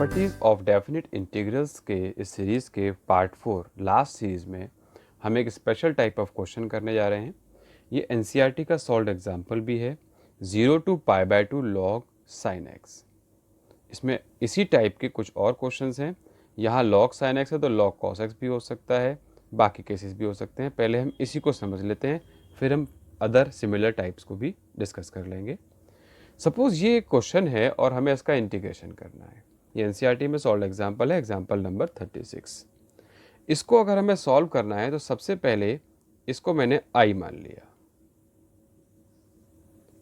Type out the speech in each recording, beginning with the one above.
Properties of definite integrals के इस series के पार्ट 4 लास्ट सीरीज़ में हम एक स्पेशल टाइप ऑफ क्वेश्चन करने जा रहे हैं। ये एनसीईआरटी का सॉल्व एग्जांपल भी है 0 to π/2 log sin x। इसमें इसी टाइप के कुछ और क्वेश्चंस हैं। यहाँ log sin x है तो log cos x भी हो सकता है, बाकी केसेस भी हो सकते हैं। पहले हम इसी को समझ लेते हैं, फिर हम अदर सिमिलर टाइप्स को भी डिस्कस कर लेंगे। सपोज ये एक क्वेश्चन है और हमें इसका इंटीग्रेशन करना है। ये एनसीईआरटी में सॉल्व एग्जांपल है, एग्जांपल नंबर 36। इसको अगर हमें सॉल्व करना है तो सबसे पहले इसको मैंने i मान लिया।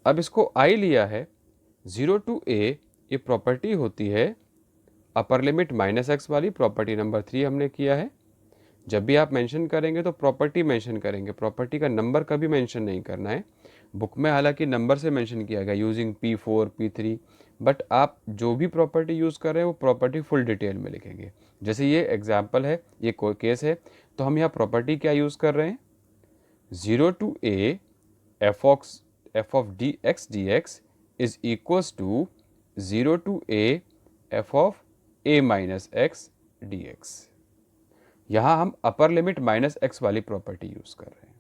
अब इसको i लिया है 0 to a, ये प्रॉपर्टी होती है अपर लिमिट -x वाली, प्रॉपर्टी नंबर 3 हमने किया है। जब भी आप मेंशन करेंगे तो प्रॉपर्टी मेंशन करेंगे, प्रॉपर्टी का नंबर कभी मेंशन नहीं करना है। बुक में हालांकि नंबर से मेंशन किया गया यूजिंग P4 P3, बट आप जो भी प्रॉपर्टी यूज़ कर रहे हैं वो प्रॉपर्टी फुल डिटेल में लिखेंगे। जैसे ये एग्जांपल है, ये कोई केस है, तो हम यहाँ प्रॉपर्टी क्या यूज़ कर रहे हैं, 0 to a f of dx dx is equals to 0 to a f of a minus x dx। यहाँ हम अपर लिमिट -x वाली प्रॉपर्टी यूज़ कर रहे हैं।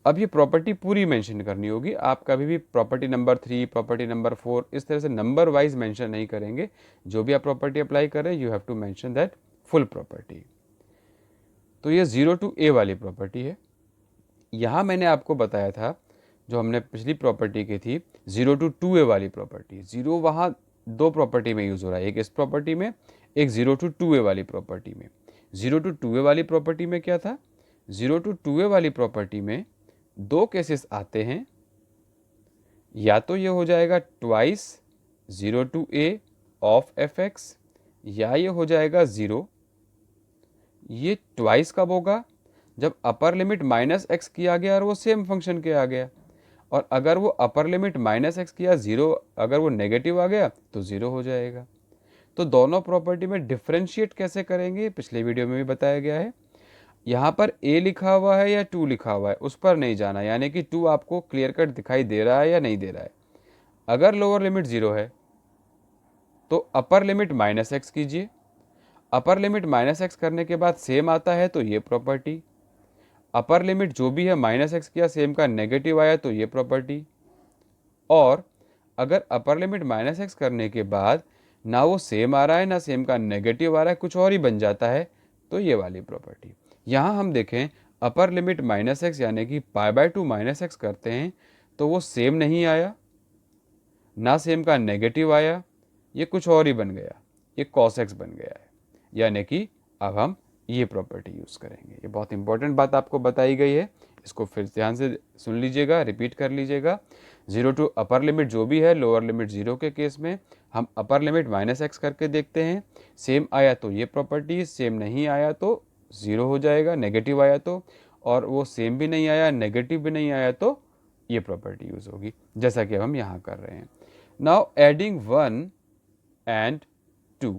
अब ये प्रॉपर्टी पूरी मेंशन करनी होगी। आप कभी भी प्रॉपर्टी नंबर 3, प्रॉपर्टी नंबर 4 इस तरह से नंबर वाइज मेंशन नहीं करेंगे। जो भी आप प्रॉपर्टी अप्लाई कर रहे हैं, you have to mention that full property. तो ये 0 to a वाली प्रॉपर्टी है। यहाँ मैंने आपको बताया था, जो हमने पिछली प्रॉपर्टी की थी 0 to 2a वाली प्रॉपर्टी, 0 वहाँ दो प्रॉपर्टी में यूज़ हो रहा है, एक इस प्रॉपर्टी में, एक 0 to 2a वाली प्रॉपर्टी में। 0 to 2a वाली प्रॉपर्टी में क्या था, 0 to 2a वाली प्रॉपर्टी में दो केसेस आते हैं। या तो ये हो जाएगा twice 0 to a of fx, या ये हो जाएगा 0। ये ट्वाइस कब होगा, जब अपर लिमिट -x किया गया और वो सेम फंक्शन के आ गया। और अगर वो अपर लिमिट -x किया 0, अगर वो नेगेटिव आ गया तो 0 हो जाएगा। तो दोनों प्रॉपर्टी में डिफ्रेंशिएट कैसे करेंगे, पिछले वीडियो में भी बताया गया है। यहाँ पर a लिखा हुआ है या 2 लिखा हुआ है, उस पर नहीं जाना, यानी कि 2 आपको क्लियर कट दिखाई दे रहा है या नहीं दे रहा है। अगर लोअर लिमिट 0 है तो अपर लिमिट -x कीजिए। अपर लिमिट -x करने के बाद सेम आता है तो ये प्रॉपर्टी। अपर लिमिट जो भी है -x किया, सेम का नेगेटिव आया तो ये प्रॉपर्टी। और अगर अपर लिमिट -x करने के बाद ना वो सेम आ रहा है ना सेम का नेगेटिव आ रहा है, कुछ और ही बन जाता है, तो ये वाली प्रॉपर्टी। यहाँ हम देखें अपर लिमिट -x यानी कि π/2 -x करते हैं तो वो सेम नहीं आया, ना सेम का नेगेटिव आया, ये कुछ और ही बन गया, ये cos x बन गया है। यानी कि अब हम ये प्रॉपर्टी यूज़ करेंगे। ये बहुत इंपॉर्टेंट बात आपको बताई गई है, इसको फिर ध्यान से सुन लीजिएगा, रिपीट कर लीजिएगा। 0 to अपर लिमिट जो भी है, लोअर लिमिट 0 के केस में हम अपर लिमिट -x करके देखते हैं, सेम आया तो ये प्रॉपर्टी, सेम नहीं आया तो 0 हो जाएगा, नेगेटिव आया तो, और वो सेम भी नहीं आया नेगेटिव भी नहीं आया तो ये प्रॉपर्टी यूज़ होगी, जैसा कि अब हम यहाँ कर रहे हैं। नाउ एडिंग 1 एंड 2,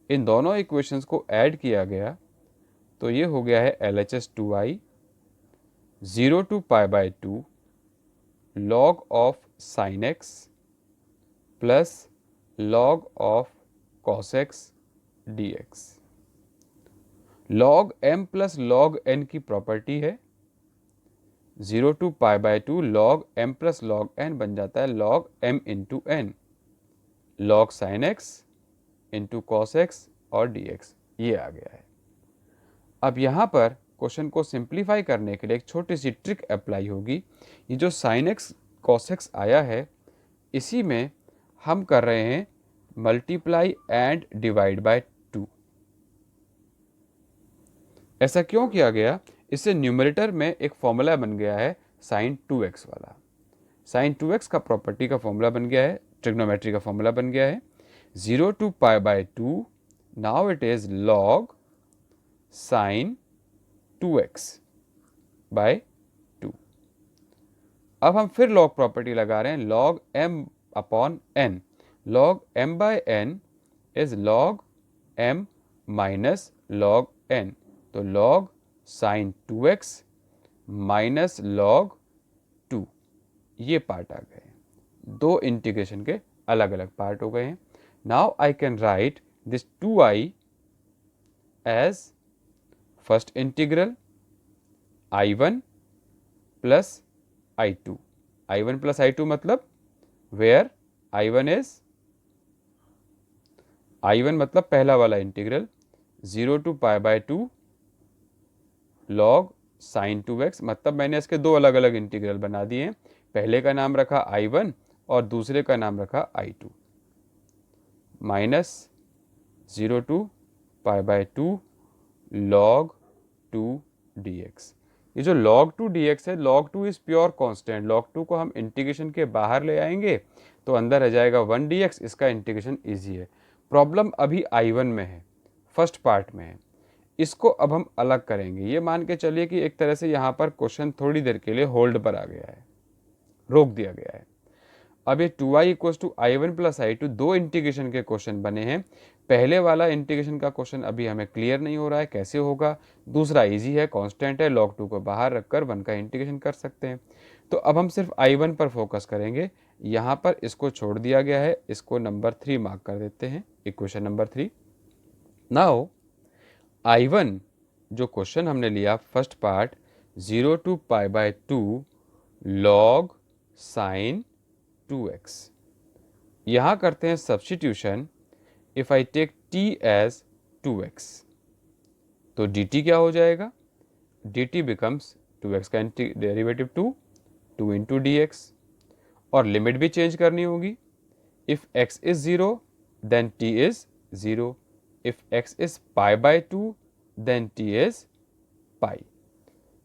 इन दोनों इक्वेशंस को ऐड किया गया तो ये हो गया है LHS 2i 0 to π/2 log of sin x plus log of cos x dx। log m plus log n की प्रॉपर्टी है, 0 to π/2 log m plus log n बन जाता है log m into n, log sin x into cos x और dx, ये आ गया है। अब यहाँ पर क्वेश्चन को सिंप्लीफाई करने के लिए एक छोटी सी ट्रिक अप्लाई होगी। ये जो sin x cos x आया है, इसी में हम कर रहे हैं मल्टीप्लाई एंड डिवाइड बाय 2। ऐसा क्यों किया गया, इससे न्यूमरेटर में एक फॉर्मूला बन गया है sin 2x वाला। sin 2x का प्रॉपर्टी का फॉर्मूला बन गया है, ट्रिग्नोमेट्री का फॉर्मूला बन गया है 0 to π/2, now it is log sin 2x by 2। अब हम फिर log प्रॉपर्टी लगा रहे हैं, log m upon n, log m by n is log m minus log n, तो log sin 2x minus log 2, ये पार्ट आ गए। दो इंटीग्रेशन के अलग अलग पार्ट हो गए हैं। Now I can write this 2i as first integral I1 plus I2. I1 plus I2 मतलब where I1 मतलब पहला वाला integral 0 to π/2 log sin 2x, मतलब मैंने इसके दो अलग अलग इंटीग्रल बना दिए हैं। पहले का नाम रखा I1 और दूसरे का नाम रखा I2। Minus 0 to π/2 log 2 dx। ये जो log 2 dx है, log 2 is pure constant. log 2 को हम इंटीग्रेशन के बाहर ले आएंगे तो अंदर आ जाएगा 1 dx। इसका इंटीग्रेशन इजी है। प्रॉब्लम अभी I1 में है, फर्स्ट पार्ट में है। इसको अब हम अलग करेंगे। ये मान के चलिए कि एक तरह से यहाँ पर क्वेश्चन थोड़ी देर के लिए होल्ड पर आ गया है, रोक दिया गया है। अब ये 2i = I1 + I2 दो इंटीग्रेशन के क्वेश्चन बने हैं। पहले वाला इंटीग्रेशन का क्वेश्चन अभी हमें क्लियर नहीं हो रहा है, कैसे होगा। दूसरा इजी है, कांस्टेंट है, log 2 को बाहर रखकर 1 का इंटीग्रेशन कर सकते हैं। तो अब हम सिर्फ I1 पर फोकस करेंगे। यहाँ पर इसको छोड़ दिया गया है, इसको नंबर 3 मार्क कर देते हैं, इक्वेशन नंबर 3। नाउ I1 जो क्वेश्चन हमने लिया first part 0 to π/2 log sin 2x, यहाँ करते हैं substitution. If I take t as 2x तो dt क्या हो जाएगा, dt बिकम्स 2x का डेरिवेटिव 2 इंटू dx, और लिमिट भी चेंज करनी होगी। If x is 0 then t is 0, if x is π/2 then t is pi.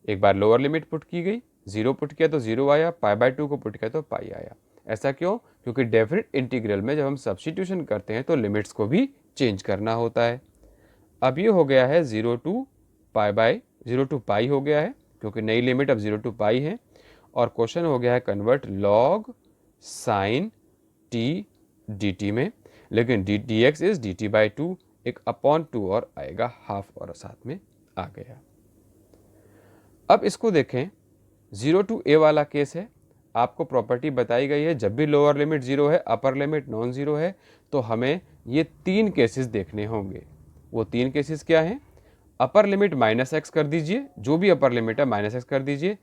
एक बार लोअर लिमिट पुट की गई, 0 पुट किया तो 0 आया, π/2 को पुट किया तो पाई आया। ऐसा क्यों? क्योंकि डेफिनेट इंटीग्रल में जब हम सब्स्टिट्यूशन करते हैं तो लिमिट्स को भी चेंज करना होता है। अब ये हो गया है 0 to पाई हो गया है, क्योंकि नई लिमिट अब 0 to पाई है। और क्वेश्चन हो गया है convert log sin t dt में, लेकिन dx इज dt/2, एक अपॉन 2 और आएगा हाफ और साथ में आ गया। अब इसको देखें, 0 to a वाला केस है। आपको प्रॉपर्टी बताई गई है जब भी लोअर लिमिट 0 है, अपर लिमिट नॉन ज़ीरो है, तो हमें ये 3 केसेस देखने होंगे। वो 3 केसेस क्या हैं? अपर लिमिट -x कर दीजिए, जो भी अपर लिमिट है -x कर दीजिए।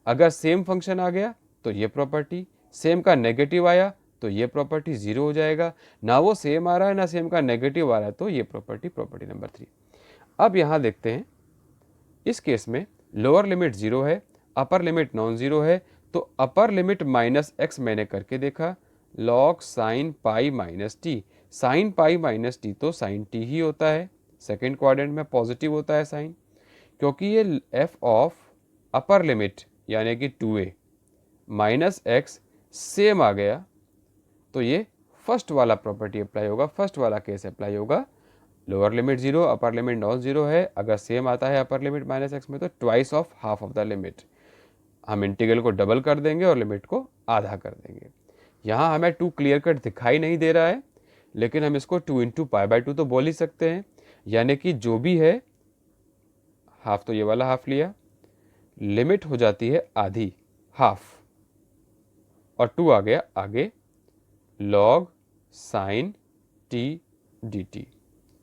अगर सेम फंक्शन आ गया तो ये प्रॉपर्टी, सेम का नेगेटिव आया तो ये प्रॉपर्टी 0 हो जाएगा। ना वो सेम आ रहा है ना सेम का नेगेटिव आ रहा है तो ये प्रॉपर्टी नंबर 3। अब यहाँ देखते हैं, इस केस में लोअर लिमिट 0 है, अपर लिमिट नॉन ज़ीरो है, तो अपर लिमिट -x मैंने करके देखा, log sin पाई -t। साइन पाई -t तो साइन t ही होता है, सेकेंड क्वाड्रेंट में पॉजिटिव होता है साइन। क्योंकि ये f ऑफ अपर लिमिट यानी कि 2a -x सेम आ गया तो ये फर्स्ट वाला प्रॉपर्टी अप्लाई होगा, फर्स्ट वाला केस अप्लाई होगा। लोअर लिमिट 0, अपर लिमिट नॉन ज़ीरो है, अगर सेम आता है अपर लिमिट -x में तो twice of half of the limit. हम इंटीग्रल को डबल कर देंगे और लिमिट को आधा कर देंगे। यहाँ हमें 2 क्लियर कट दिखाई नहीं दे रहा है, लेकिन हम इसको 2 इंटू π/2 तो बोल ही सकते हैं, यानी कि जो भी है हाफ, तो ये वाला हाफ लिया, लिमिट हो जाती है आधी, हाफ, और 2 आ गया आगे log sin t dt।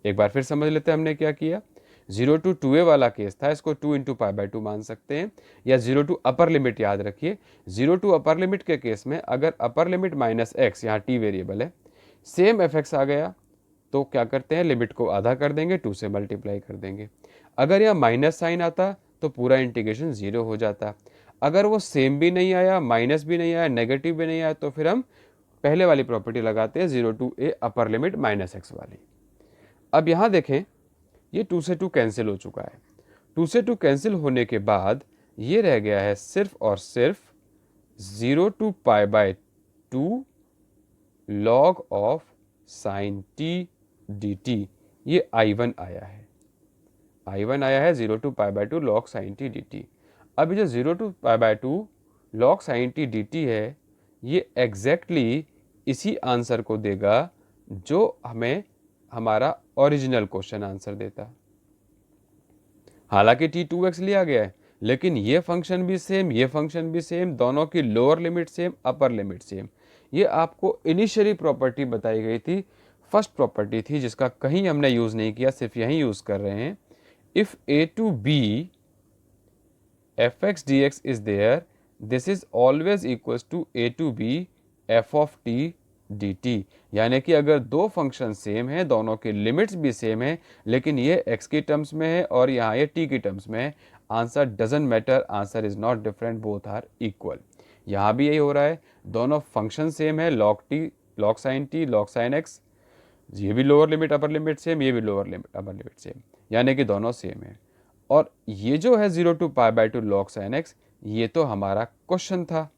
एक बार फिर समझ लेते हैं हमने क्या किया। 0 to 2a वाला केस था, इसको 2 इंटू π/2 मान सकते हैं, या 0 to अपर लिमिट याद रखिए। 0 to अपर लिमिट के केस में अगर अपर लिमिट -x, यहाँ t वेरिएबल है, सेम fx आ गया तो क्या करते हैं, लिमिट को आधा कर देंगे, 2 से मल्टीप्लाई कर देंगे। अगर यहाँ माइनस साइन आता तो पूरा इंटीग्रेशन 0 हो जाता। अगर वो सेम भी नहीं आया, माइनस भी नहीं आया, नेगेटिव भी नहीं आया, तो फिर हम पहले वाली प्रॉपर्टी लगाते हैं 0 to a upper limit -x वाली। अब यहाँ देखें, ये 2 से 2 कैंसिल हो चुका है। 2 से 2 कैंसिल होने के बाद ये रह गया है सिर्फ और सिर्फ 0 to π/2 log of sin t dt। ये I1 आया है, I1 आया है 0 to π/2 log sin t dt। अब ये जो 0 to π/2 log sin t dt है, ये एग्जैक्टली इसी आंसर को देगा जो हमें हमारा ओरिजिनल क्वेश्चन आंसर देता। हालांकि t 2x लिया गया है, लेकिन ये फंक्शन भी सेम, ये फंक्शन भी सेम, दोनों की lower limit same, upper limit same. ये आपको इनिशियली प्रॉपर्टी बताई गई थी फर्स्ट प्रॉपर्टी थी जिसका कहीं हमने यूज़ नहीं किया, सिर्फ यहीं यूज़ कर रहे हैं। If a to b fx dx is there, this is always equals to a to b f of t dt। यानी कि अगर दो फंक्शन सेम है, दोनों के लिमिट्स भी सेम है, लेकिन ये x की टर्म्स में है और यहाँ ये t की टर्म्स में है, answer doesn't matter, answer is not different, both are equal. यहाँ भी यही हो रहा है, दोनों फंक्शन सेम है, log t log sin t log sin x, ये भी lower limit upper limit same, ये भी lower limit upper limit same, यानी कि दोनों सेम है। और ये जो है 0 to π/2 log sin x, ये तो हमारा क्वेश्चन था,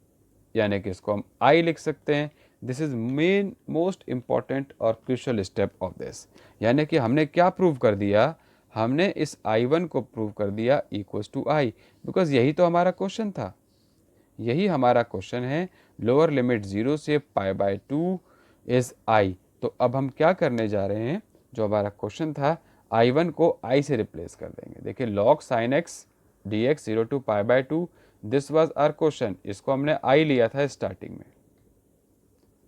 यानी कि इसको हम आई लिख सकते हैं। This is main most important और क्रूशियल स्टेप ऑफ दिस, यानी कि हमने क्या प्रूव कर दिया, हमने इस I1 को प्रूव कर दिया इक्वल्स टू आई, बिकॉज यही तो हमारा क्वेश्चन था, यही हमारा क्वेश्चन है। लोअर लिमिट 0 से π/2 इज आई। तो अब हम क्या करने जा रहे हैं, जो हमारा क्वेश्चन था I1 को I से रिप्लेस कर देंगे। देखिए log sin x dx 0 to π/2, this was our question, इसको हमने I लिया था स्टार्टिंग में,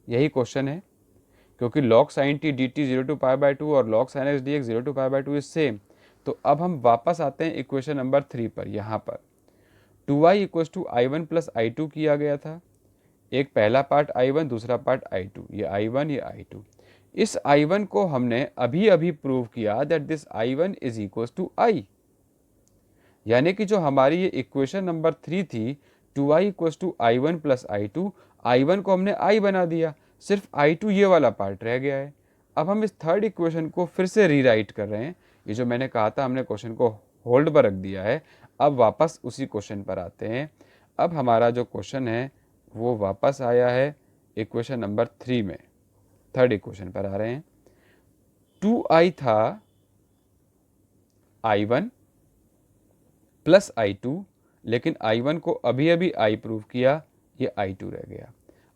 यही क्वेश्चन है, क्योंकि log sin t dt 0 to π/2 और log sin x dx 0 to π/2 is same. तो अब हम वापस आते हैं इक्वेशन नंबर 3 पर। यहाँ पर 2i equals to I1 plus I2 किया गया था, एक पहला पार्ट I1 दूसरा पार्ट I2, ये I1 ये I2। इस I1 को हमने अभी अभी प्रूव किया that this I1 is equals to I, यानी कि जो हमारी ये इक्वेशन नंबर 3 थी 2i equals to I1 plus I2, I1 को हमने I बना दिया, सिर्फ I2 ये वाला पार्ट रह गया है। अब हम इस थर्ड इक्वेशन को फिर से रीराइट कर रहे हैं, ये जो मैंने कहा था हमने क्वेश्चन को होल्ड पर रख दिया है, अब वापस उसी क्वेश्चन पर आते हैं। अब हमारा जो क्वेश्चन है वो वापस आया है इक्वेशन नंबर 3 में, थर्ड इक्वेशन पर आ रहे हैं। 2i था I1 प्लस I2, लेकिन I1 को अभी अभी I प्रूव किया, ये I2 रह गया।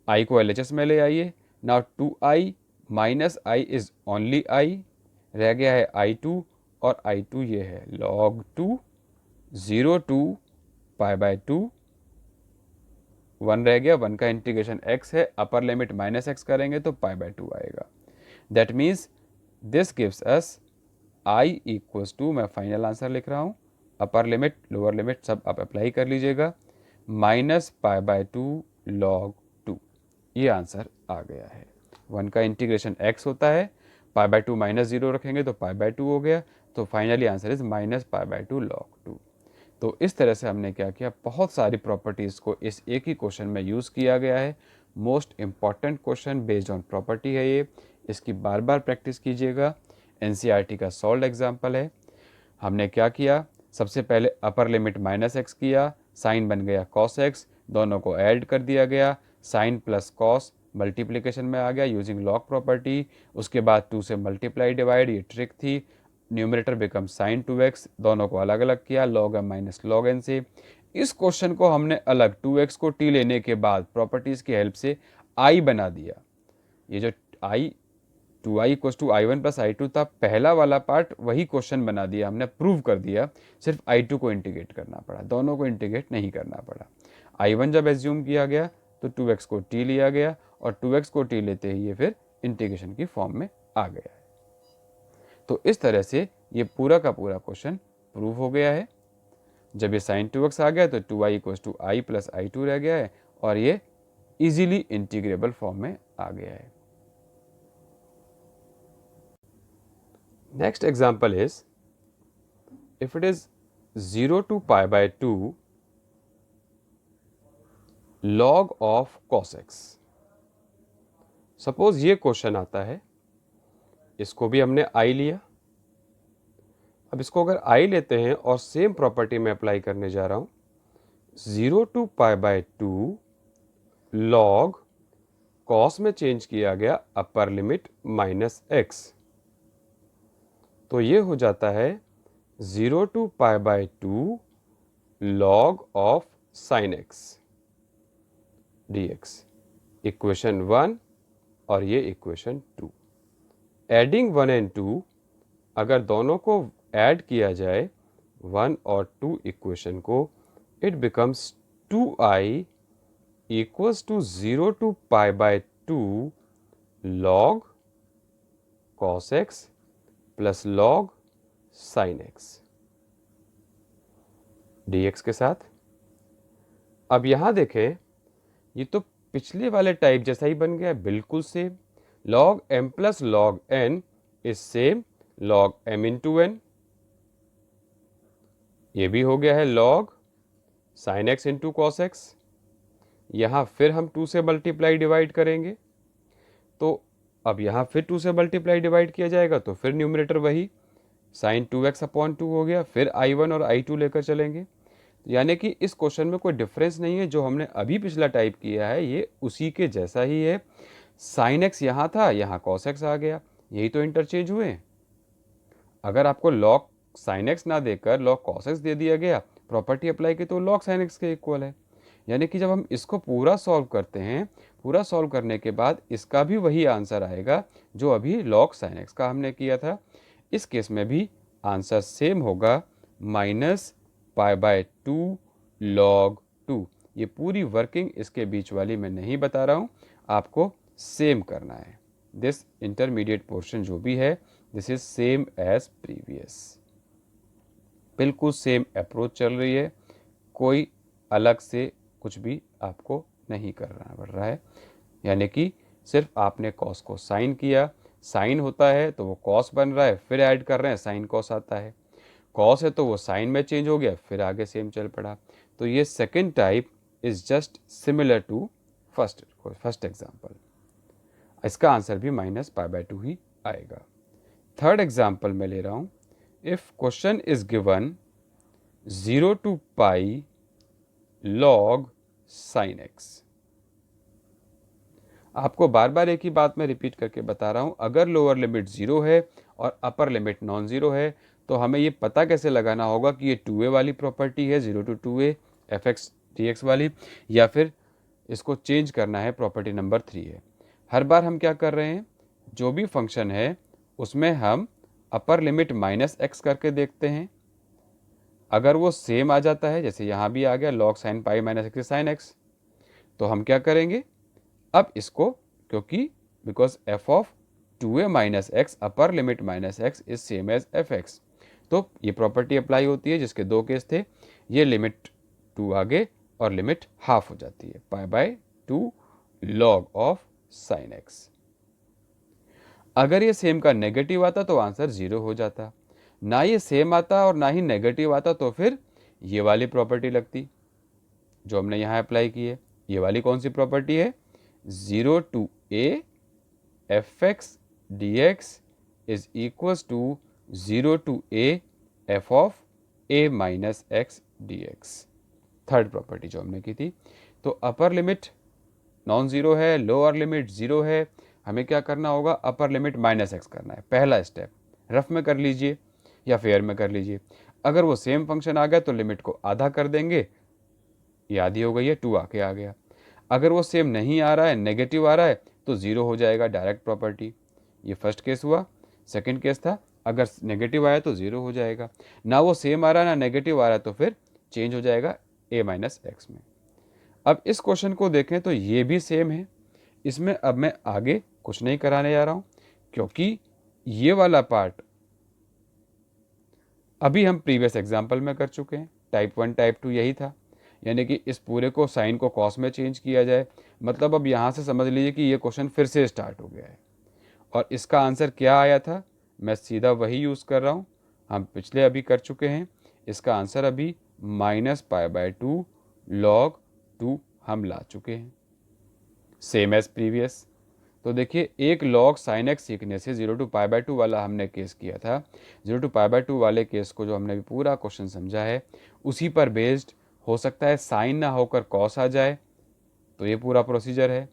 I को LHS में ले आइए, now 2i minus I is only I, रह गया है I2, और I2 ये है log 2 0 to π/2, 1 रह गया, 1 का इंटीग्रेशन x है, अपर लिमिट माइनस x करेंगे तो π/2 आएगा। That means this gives us I equals to, मैं फाइनल आंसर लिख रहा हूँ, अपर लिमिट लोअर लिमिट सब आप अप्लाई कर लीजिएगा, माइनस π/2 log 2, ये आंसर आ गया है। 1 का इंटीग्रेशन x होता है, π/2 माइनस 0 रखेंगे तो π/2 हो गया, तो finally answer is minus π/2 log 2। तो इस तरह से हमने क्या किया, बहुत सारी प्रॉपर्टीज़ को इस एक ही क्वेश्चन में यूज़ किया गया है। Most important question based on property है ये, इसकी बार बार प्रैक्टिस कीजिएगा। NCERT का सॉल्व एग्जाम्पल है। हमने क्या किया, सबसे पहले अपर लिमिट माइनस x किया, साइन बन गया cos x, दोनों को ऐड कर दिया गया, साइन प्लस कॉस मल्टीप्लिकेशन में आ गया यूजिंग लॉग प्रॉपर्टी। उसके बाद 2 से मल्टीप्लाई डिवाइड, ये ट्रिक थी, न्यूमरेटर बिकम साइन 2x, दोनों को अलग अलग किया log m minus log n से। इस क्वेश्चन को हमने अलग 2x को t लेने के बाद प्रॉपर्टीज़ की हेल्प से I बना दिया। ये जो I 2i equals to I1 plus I2 था, पहला वाला पार्ट वही क्वेश्चन बना दिया, हमने प्रूव कर दिया, सिर्फ I2 को इंटीग्रेट करना पड़ा, दोनों को इंटीग्रेट नहीं करना पड़ा। I1 जब एज्यूम किया गया तो 2x को t लिया गया, और 2x को t लेते ही ये फिर इंटीग्रेशन की फॉर्म में आ गया है। तो इस तरह से ये पूरा का पूरा क्वेश्चन प्रूव हो गया है। जब ये साइन 2x आ गया तो 2i equals to I plus I2 रह गया है, और ये इजीली इंटीग्रेबल फॉर्म में आ गया है। Next example is, if it is 0 to π/2 log of cos x। Suppose ये क्वेश्चन आता है, इसको भी हमने I लिया। अब इसको अगर I लेते हैं और सेम प्रॉपर्टी में अप्लाई करने जा रहा हूँ, 0 to π/2 log cos में चेंज किया गया अपर लिमिट माइनस x, तो ये हो जाता है 0 to π/2 log of sin x dx, equation 1 और ये इक्वेशन 2। एडिंग 1 एंड 2, अगर दोनों को ऐड किया जाए 1 और 2 इक्वेशन को, it becomes 2i equals to 0 to π/2 log cos x plus log sine x dx के साथ। अब यहां देखें, ये तो पिछले वाले टाइप जैसा ही बन गया, बिल्कुल same. log m plus log n is same log m into n. ये भी हो गया है log sine x into cos x. यहाँ फिर हम 2 से मल्टीप्लाई डिवाइड करेंगे, तो अब यहाँ फिर 2 से मल्टीप्लाई डिवाइड किया जाएगा, तो फिर न्यूमरेटर वही साइन 2x अपॉन 2 हो गया। फिर I1 और I2 लेकर चलेंगे, यानी कि इस क्वेश्चन में कोई डिफरेंस नहीं है। जो हमने अभी पिछला टाइप किया है ये उसी के जैसा ही है। साइन एक्स यहाँ था, यहाँ कॉस एक्स आ गया, यही तो इंटरचेंज हुए। अगर आपको लॉग साइन एक्स ना देकर लॉग कॉस एक्स दे दिया गया, प्रॉपर्टी अप्लाई की तो लॉग साइन एक्स के इक्वल है। यानी कि जब हम इसको पूरा सॉल्व करते हैं, पूरा सॉल्व करने के बाद इसका भी वही आंसर आएगा जो अभी लॉग साइन एक्स का हमने किया था। इस केस में भी आंसर सेम होगा, माइनस पाई बाय 2 लॉग 2। ये पूरी वर्किंग इसके बीच वाली मैं नहीं बता रहा हूँ, आपको सेम करना है। दिस इंटरमीडिएट पोर्शन जो भी है, this is same as previous. बिल्कुल सेम अप्रोच चल रही है, कोई अलग से कुछ भी आपको नहीं करना पड़ रहा है। यानी कि सिर्फ आपने कॉस को साइन किया, साइन होता है तो वो कॉस बन रहा है, फिर ऐड कर रहे हैं साइन कॉस आता है। कॉस है तो वो साइन में चेंज हो गया, फिर आगे सेम चल पड़ा। तो ये second type is just similar to first example. इसका आंसर भी माइनस पाई बाय 2 ही आएगा। थर्ड एग्जाम्पल में ले रहा हूँ। If question is given 0 to pi log sine x. आपको बार बार एक ही बात मैं रिपीट करके बता रहा हूं, अगर लोअर लिमिट 0 है और अपर लिमिट नॉन ज़ीरो है तो हमें ये पता कैसे लगाना होगा कि ये 2a वाली प्रॉपर्टी है, 0 to 2a fx dx वाली, या फिर इसको चेंज करना है, प्रॉपर्टी नंबर 3 है। हर बार हम क्या कर रहे हैं, जो भी फंक्शन है उसमें हम अपर लिमिट माइनस एक्स करके देखते हैं। अगर वो सेम आ जाता है, जैसे यहाँ भी आ गया log sine pi minus x sine x, तो हम क्या करेंगे, अब इसको, क्योंकि because f of 2a minus x upper limit minus x is same as f x, तो ये प्रॉपर्टी अप्लाई होती है जिसके 2 केस थे। ये लिमिट 2 आगे और लिमिट हाफ हो जाती है, पाई by 2 log of sine x. अगर ये सेम का नेगेटिव आता तो आंसर 0 हो जाता, ना ये सेम आता और ना ही नेगेटिव आता तो फिर ये वाली प्रॉपर्टी लगती जो हमने यहाँ अप्लाई की है। ये वाली कौन सी प्रॉपर्टी है, 0 to a fx dx is equals to 0 to a f of a minus x dx। Third property जो हमने की थी। तो अपर लिमिट नॉन ज़ीरो है, लोअर लिमिट 0 है, हमें क्या करना होगा, अपर लिमिट माइनस एक्स करना है। पहला स्टेप रफ में कर लीजिए या फेयर में कर लीजिए। अगर वो सेम फंक्शन आ गया तो लिमिट को आधा कर देंगे, ये आधी हो गई है, 2 आके आ गया। अगर वो सेम नहीं आ रहा है, नेगेटिव आ रहा है, तो 0 हो जाएगा डायरेक्ट प्रॉपर्टी। ये फर्स्ट केस हुआ। सेकंड केस था, अगर नेगेटिव आया तो 0 हो जाएगा, ना वो सेम आ रहा है ना नेगेटिव आ रहा है, तो फिर चेंज हो जाएगा a माइनस एक्स में। अब इस क्वेश्चन को देखें तो ये भी सेम है। इसमें अब मैं आगे कुछ नहीं कराने जा रहा हूँ, क्योंकि ये वाला पार्ट अभी हम प्रीवियस एग्जाम्पल में कर चुके हैं। टाइप 1 टाइप 2 यही था, यानी कि इस पूरे को साइन को कॉस में चेंज किया जाए। मतलब अब यहाँ से समझ लीजिए कि ये क्वेश्चन फिर से स्टार्ट हो गया है। और इसका आंसर क्या आया था, मैं सीधा वही यूज़ कर रहा हूँ, हम पिछले अभी कर चुके हैं। इसका आंसर अभी माइनस पाई बाय 2 लॉग 2 हम ला चुके हैं, सेम एज प्रीवियस। तो देखिए, एक लॉग साइन एक्स सीखने से 0 to पाई बाय 2 वाला हमने केस किया था। 0 to पाई बाय 2 वाले केस को जो हमने पूरा क्वेश्चन समझा है उसी पर बेस्ड हो सकता है साइन ना होकर कॉस आ जाए, तो ये पूरा प्रोसीजर है।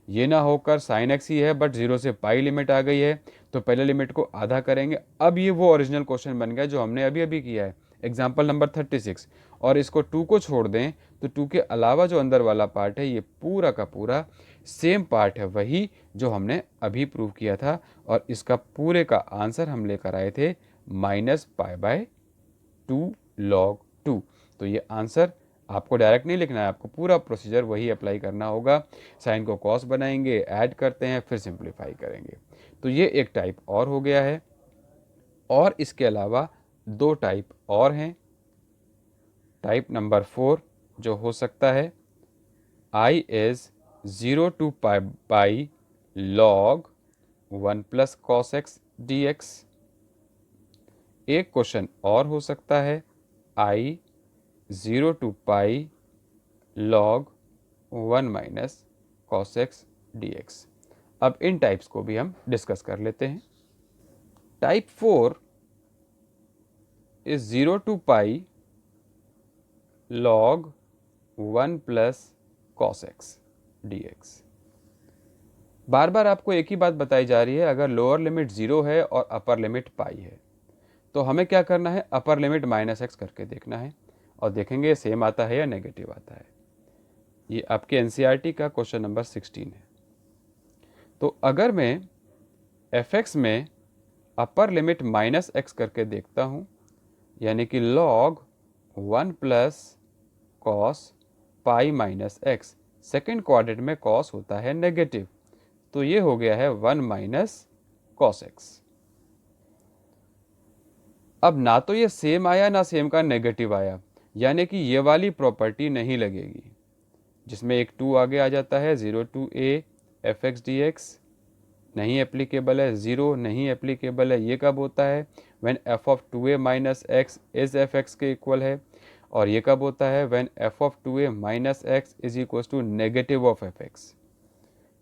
ये ना होकर साइन एक्स ही है बट 0 से पाई लिमिट आ गई है, तो पहले लिमिट को आधा करेंगे। अब ये वो ओरिजिनल क्वेश्चन बन गया जो हमने अभी अभी किया है, एग्जाम्पल नंबर 36। और इसको 2 को छोड़ दें तो 2 के अलावा जो अंदर वाला पार्ट है ये पूरा का पूरा सेम पार्ट है, वही जो हमने अभी प्रूव किया था। और इसका पूरे का आंसर हम लेकर आए थे माइनस पाई बाय 2 लॉग 2। तो ये आंसर आपको डायरेक्ट नहीं लिखना है, आपको पूरा प्रोसीजर वही अप्लाई करना होगा। साइन को कॉस बनाएंगे, ऐड करते हैं, फिर सिंप्लीफाई करेंगे। तो ये एक टाइप और हो गया है। और इसके अलावा दो टाइप और हैं। टाइप नंबर 4 जो हो सकता है, I is 0 to pi log 1 plus cos x dx। एक क्वेश्चन और हो सकता है I 0 to pi log 1 minus cos x dx। अब इन टाइप्स को भी हम डिस्कस कर लेते हैं। Type 4 is 0 to pi log 1 plus cos x dx। बार बार आपको एक ही बात बताई जा रही है, अगर लोअर लिमिट 0 है और अपर लिमिट पाई है तो हमें क्या करना है, अपर लिमिट -x करके देखना है और देखेंगे सेम आता है या नेगेटिव आता है। ये आपके एनसीईआरटी का क्वेश्चन नंबर 16 है। तो अगर मैं fx में अपर लिमिट -x करके देखता हूँ, यानी कि log 1 plus cos pi minus x, second quadrant में कॉस होता है नेगेटिव, तो ये हो गया है 1 माइनस कॉस एक्स। अब ना तो ये सेम आया ना सेम का नेगेटिव आया, यानी कि ये वाली प्रॉपर्टी नहीं लगेगी, जिसमें एक 2 आगे आ जाता है। 0 to a fx dx नहीं एप्लीकेबल है, 0 नहीं एप्लीकेबल है। ये कब होता है, when f of 2a minus x is fx के इक्वल है। और ये कब होता है, when f of 2a minus x is equal to negative of fx।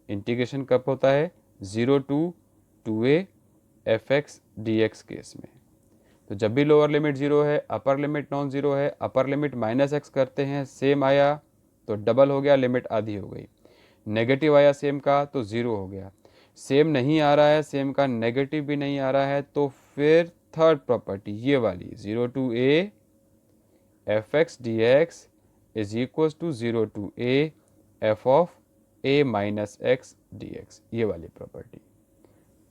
Integration कब होता है, 0 to 2a fx dx case में। तो जब भी लोअर लिमिट 0 है, अपर लिमिट नॉन ज़ीरो है, अपर लिमिट -x करते हैं, सेम आया तो डबल हो गया, लिमिट आधी हो गई। नेगेटिव आया सेम का तो 0 हो गया। सेम नहीं आ रहा है, सेम का नेगेटिव भी नहीं आ रहा है, तो फिर थर्ड प्रॉपर्टी ये वाली 0 to a fx dx is equal to 0 to a f of a minus x dx, ये वाली प्रॉपर्टी।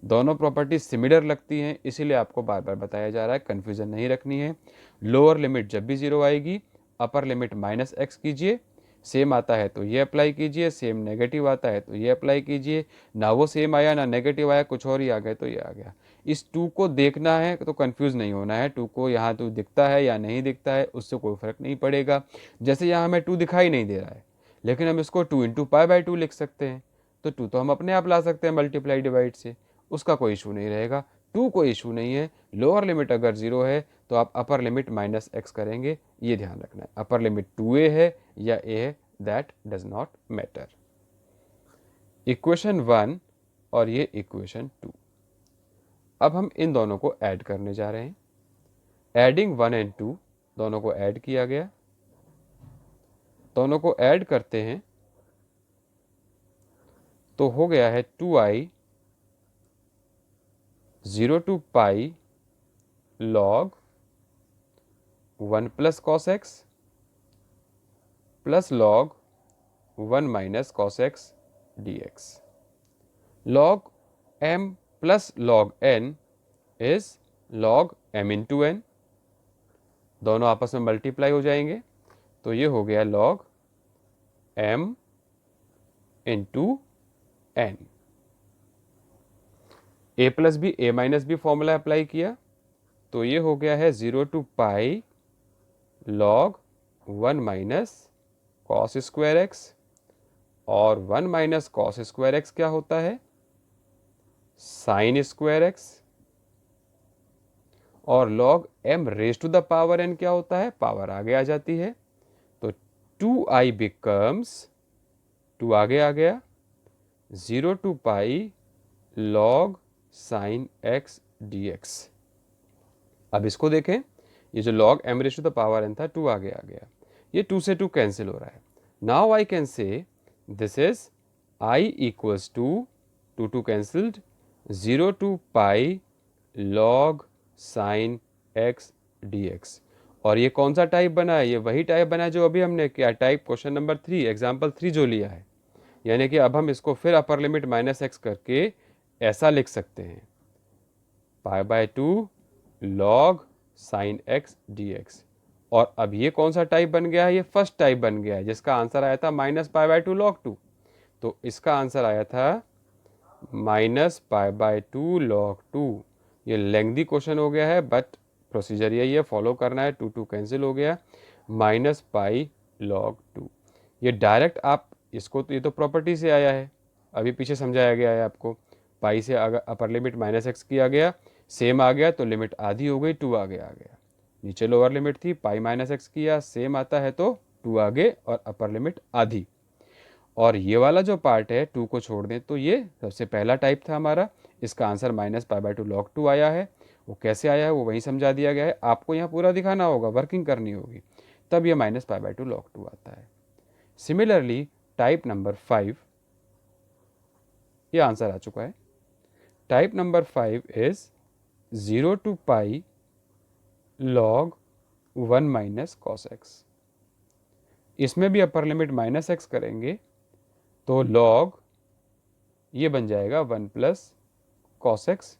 दोनों प्रॉपर्टी सिमिलर लगती हैं, इसीलिए आपको बार बार बताया जा रहा है, कन्फ्यूजन नहीं रखनी है। लोअर लिमिट जब भी 0 आएगी, अपर लिमिट -x कीजिए, सेम आता है तो ये अप्लाई कीजिए, सेम नेगेटिव आता है तो ये अप्लाई कीजिए। ना वो सेम आया ना नेगेटिव आया, कुछ और ही आ गया तो ये आ गया। इस 2 को देखना है तो कंफ्यूज नहीं होना है। 2 को यहाँ 2 दिखता है या नहीं दिखता है, उससे कोई फर्क नहीं पड़ेगा। जैसे यहाँ हमें 2 दिखाई नहीं दे रहा है, लेकिन हम इसको 2 × π/2 लिख सकते हैं, तो 2 तो हम अपने आप ला सकते हैं मल्टीप्लाई डिवाइड से, उसका कोई इशू नहीं रहेगा। 2 कोई इशू नहीं है। लोअर लिमिट अगर 0 है तो आप अपर लिमिट -x करेंगे, ये ध्यान रखना है। अपर लिमिट 2a है या a है, that does not matter. Equation 1 और ये इक्वेशन 2, अब हम इन दोनों को ऐड करने जा रहे हैं। एडिंग 1 और 2, दोनों को ऐड किया गया, दोनों को ऐड करते हैं तो हो गया है 2i 0 to pi log 1 plus cos x plus log 1 minus cos x dx। log m plus log n is log m into n, दोनों आपस में मल्टीप्लाई हो जाएंगे, तो ये हो गया log m into n। a plus b a minus b formula apply किया तो ये हो गया है 0 to pi log 1 minus cos square x, और 1 माइनस कॉस स्क्वायर एक्स क्या होता है, साइन स्क्वायर एक्स, और log m raise to the power n क्या होता है, पावर आगे आ जाती है, तो 2i बिकम्स, 2 आगे आ गया, 0 to pi log sine x dx। अब इसको देखें, ये जो log m raise to the power n था, 2 आगे आ गया, ये 2 से 2 कैंसिल हो रहा है। Now I can say this is i equals to 2 cancelled 0 to pi log sine x dx। और ये कौन सा टाइप बना है, ये वही टाइप बना है जो अभी हमने किया, टाइप क्वेश्चन नंबर 3 एग्जाम्पल 3 जो लिया है। यानी कि अब हम इसको फिर अपर लिमिट -x करके ऐसा लिख सकते हैं, π/2 log sin x dx। और अब ये कौन सा टाइप बन गया है, ये फर्स्ट टाइप बन गया है जिसका आंसर आया था -π/2 log 2। तो इसका आंसर आया था -π/2 log 2। ये लेंथी क्वेश्चन हो गया है बट प्रोसीजर यही है, फॉलो करना है। 2 2 कैंसिल हो गया, -π log 2। ये डायरेक्ट आप इसको, तो ये तो प्रॉपर्टी से आया है, अभी पीछे समझाया गया है आपको। पाई से अगर अपर लिमिट -x किया गया, सेम आ गया तो लिमिट आधी हो गई, 2 आगे आ गया। नीचे लोअर लिमिट थी, पाई -x किया, सेम आता है तो 2 आगे और अपर लिमिट आधी। और ये वाला जो पार्ट है 2 को छोड़ दें तो ये सबसे पहला टाइप था हमारा, इसका आंसर -π/2 log 2 आया है। वो कैसे आया है वो वहीं समझा दिया गया है, आपको यहाँ पूरा दिखाना होगा, वर्किंग करनी होगी, तब ये -π/2 log 2 आता है। सिमिलरली टाइप नंबर 5, ये आंसर आ चुका है। Type number 5 is 0 to π log 1 - cos x। इसमें भी अपर लिमिट -x करेंगे तो लॉग ये बन जाएगा 1 + cos x,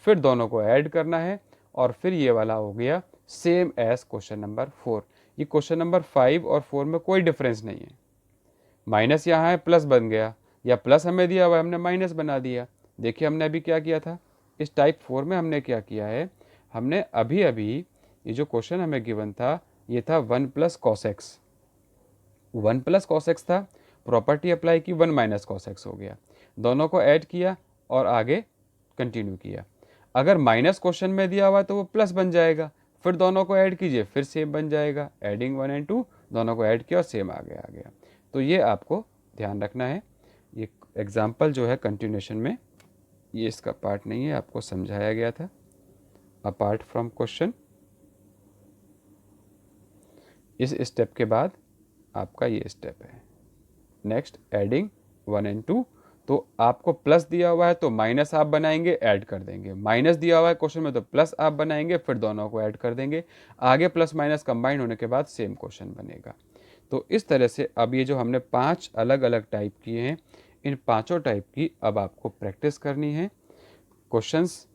फिर दोनों को ऐड करना है और फिर ये वाला हो गया सेम एज क्वेश्चन नंबर 4। ये क्वेश्चन नंबर 5 और 4 में कोई डिफरेंस नहीं है, माइनस यहाँ है प्लस बन गया, या प्लस हमें दिया हुआ है हमने माइनस बना दिया। देखिए हमने अभी क्या किया था, इस टाइप 4 में हमने क्या किया है, हमने अभी अभी ये जो क्वेश्चन हमें गिवन था ये था 1 + cos x, 1 + cos x था, प्रॉपर्टी अप्लाई की 1 - cos x हो गया, दोनों को ऐड किया और आगे कंटिन्यू किया। अगर माइनस क्वेश्चन में दिया हुआ तो वो प्लस बन जाएगा, फिर दोनों को ऐड कीजिए फिर सेम बन जाएगा, एडिंग 1 and 2, दोनों को ऐड किया और सेम आगे आ गया। तो ये आपको ध्यान रखना है। ये एग्जाम्पल जो है कंटिन्यूशन में, ये इसका पार्ट नहीं है, आपको समझाया गया था अपार्ट फ्रॉम क्वेश्चन। इस स्टेप के बाद आपका ये स्टेप है नेक्स्ट, एडिंग 1 and 2। तो आपको प्लस दिया हुआ है तो माइनस आप बनाएंगे, ऐड कर देंगे, माइनस दिया हुआ है क्वेश्चन में तो प्लस आप बनाएंगे, फिर दोनों को ऐड कर देंगे, आगे प्लस माइनस कंबाइन होने के बाद सेम क्वेश्चन बनेगा। तो इस तरह से अब ये जो हमने 5 अलग अलग टाइप किए हैं, इन पांचों टाइप की अब आपको प्रैक्टिस करनी है। क्वेश्चंस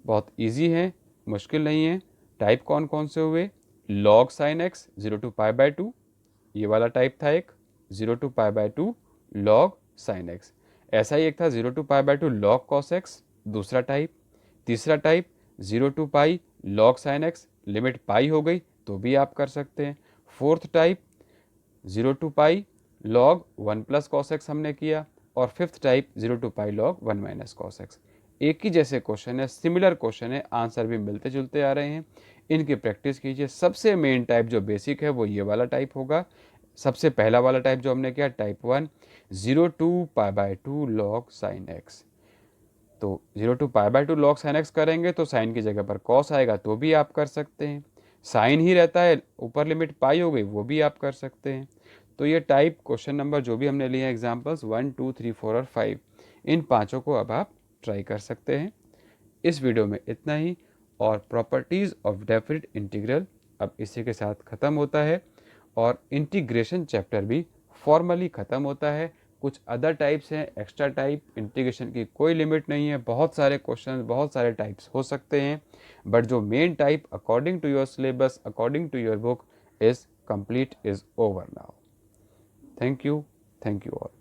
बहुत इजी हैं, मुश्किल नहीं है। टाइप कौन कौन से हुए, log sin x 0 to π/2, ये वाला टाइप था एक, 0 to π/2 log sin x। ऐसा ही एक था 0 to π/2 log cos x, दूसरा टाइप। तीसरा type 0 to π log sin x, लिमिट पाई हो गई तो भी आप कर सकते हैं। Fourth type 0 to π log 1 + cos x हमने किया, और fifth type 0 to π log 1 - cos x। एक ही जैसे क्वेश्चन है, सिमिलर क्वेश्चन है, आंसर भी मिलते जुलते आ रहे हैं, इनकी प्रैक्टिस कीजिए। सबसे मेन टाइप जो बेसिक है वो ये वाला टाइप होगा। सबसे पहला वाला टाइप जो हमने किया type 1, 0 to π/2 log sin x। तो 0 to π/2 log sin x करेंगे तो साइन की जगह पर कॉस आएगा तो भी आप कर सकते हैं, साइन ही रहता है ऊपर लिमिट पाई हो गई वो भी आप कर सकते हैं। तो ये टाइप क्वेश्चन नंबर जो भी हमने लिए हैं एग्जांपल्स 1 2 3 4 और 5, इन पांचों को अब आप ट्राई कर सकते हैं। इस वीडियो में इतना ही, और प्रॉपर्टीज़ ऑफ डेफिनिट इंटीग्रल अब इसी के साथ ख़त्म होता है, और इंटीग्रेशन चैप्टर भी फॉर्मली ख़त्म होता है। कुछ अदर टाइप्स हैं, एक्स्ट्रा टाइप, इंटीग्रेशन की कोई लिमिट नहीं है, बहुत सारे क्वेश्चन बहुत सारे टाइप्स हो सकते हैं, बट जो main type according to your syllabus, according to your book is complete, is over now. Thank you all.